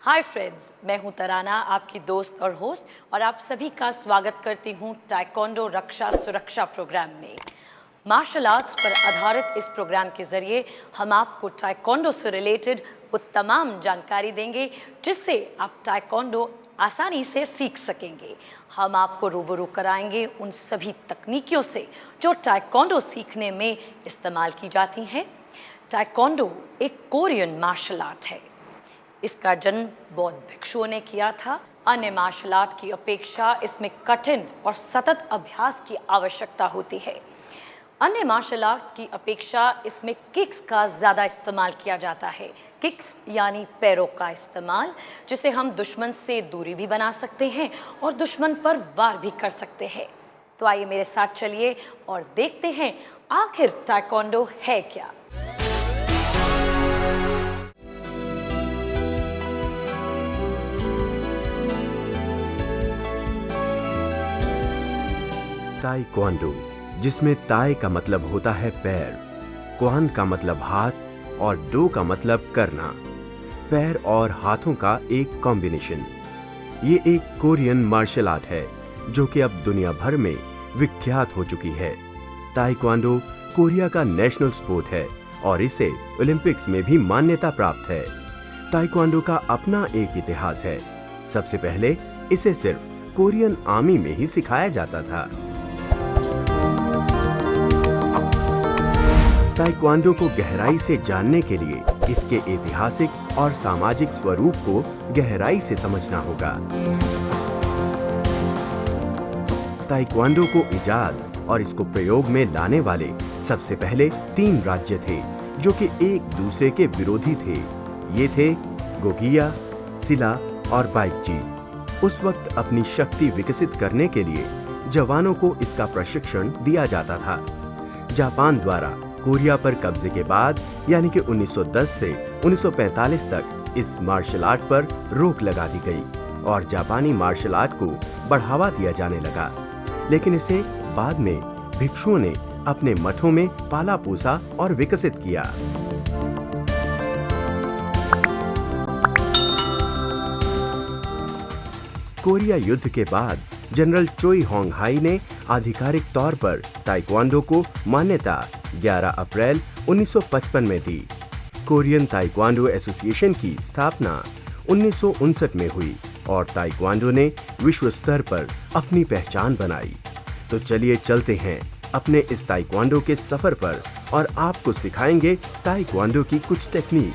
Hi friends, मैं हूं तराना, आपकी दोस्त और होस्ट, और आप सभी का स्वागत करती हूं ताइक्वांडो रक्षा सुरक्षा प्रोग्राम में। मार्शल आर्ट्स पर आधारित इस प्रोग्राम के जरिए हम आपको ताइक्वांडो से रिलेटेड वो तमाम जानकारी देंगे जिससे आप ताइक्वांडो आसानी से सीख सकेंगे। हम आपको रूबरू कराएंगे उन सभी तकनीकियों से जो ताइक्वांडो सीखने में इस्तेमाल की जाती हैं। ताइक्वांडो एक कोरियन मार्शल आर्ट है। इसका जन्म बौद्ध भिक्षुओं ने किया था। अन्य मार्शल आर्ट की अपेक्षा इसमें कठिन और सतत अभ्यास की आवश्यकता होती है। अन्य मार्शल आर्ट की अपेक्षा इसमें किक्स का ज़्यादा इस्तेमाल किया जाता है। किक्स यानी पैरों का इस्तेमाल, जिसे हम दुश्मन से दूरी भी बना सकते हैं और दुश्मन पर वार भी कर सकते हैं। तो आइए मेरे साथ चलिए और देखते हैं आखिर ताइक्वांडो है क्या। ताइक्वांडो, जिसमें ताई का मतलब होता है पैर, क्वान का मतलब हाथ और डो का मतलब करना, पैर और हाथों का एक कॉम्बिनेशन। ये एक कोरियन मार्शल आर्ट है जो कि अब दुनिया भर में विख्यात हो चुकी है। ताइक्वांडो कोरिया का नेशनल स्पोर्ट है और इसे ओलंपिक्स में भी मान्यता प्राप्त है। ताइक्वांडो का अपना एक इतिहास है। सबसे पहले इसे सिर्फ कोरियन आर्मी में ही सिखाया जाता था। ताइक्वांडो को गहराई से जानने के लिए इसके ऐतिहासिक और सामाजिक स्वरूप को गहराई से समझना होगा। ताइक्वांडो को इजाद और इसको प्रयोग में लाने वाले सबसे पहले 3 राज्य थे जो कि एक दूसरे के विरोधी थे। ये थे गोगिया, सिला और बाइकजी। उस वक्त अपनी शक्ति विकसित करने के लिए जवानों को इसका प्रशिक्षण दिया जाता था। जापान द्वारा कोरिया पर कब्जे के बाद यानी कि 1910 से 1945 तक इस मार्शल आर्ट पर रोक लगा दी गई और जापानी मार्शल आर्ट को बढ़ावा दिया जाने लगा। लेकिन इसे बाद में भिक्षुओं ने अपने मठों में पाला पोसा और विकसित किया। कोरिया युद्ध के बाद जनरल चोई होंग हाई ने आधिकारिक तौर पर ताइक्वांडो को मान्यता 11 अप्रैल 1955 में दी। कोरियन ताइक्वांडो एसोसिएशन की स्थापना 1959 में हुई और ताइक्वांडो ने विश्व स्तर पर अपनी पहचान बनाई। तो चलिए चलते हैं अपने इस ताइक्वांडो के सफर पर और आपको सिखाएंगे ताइक्वांडो की कुछ टेक्निक।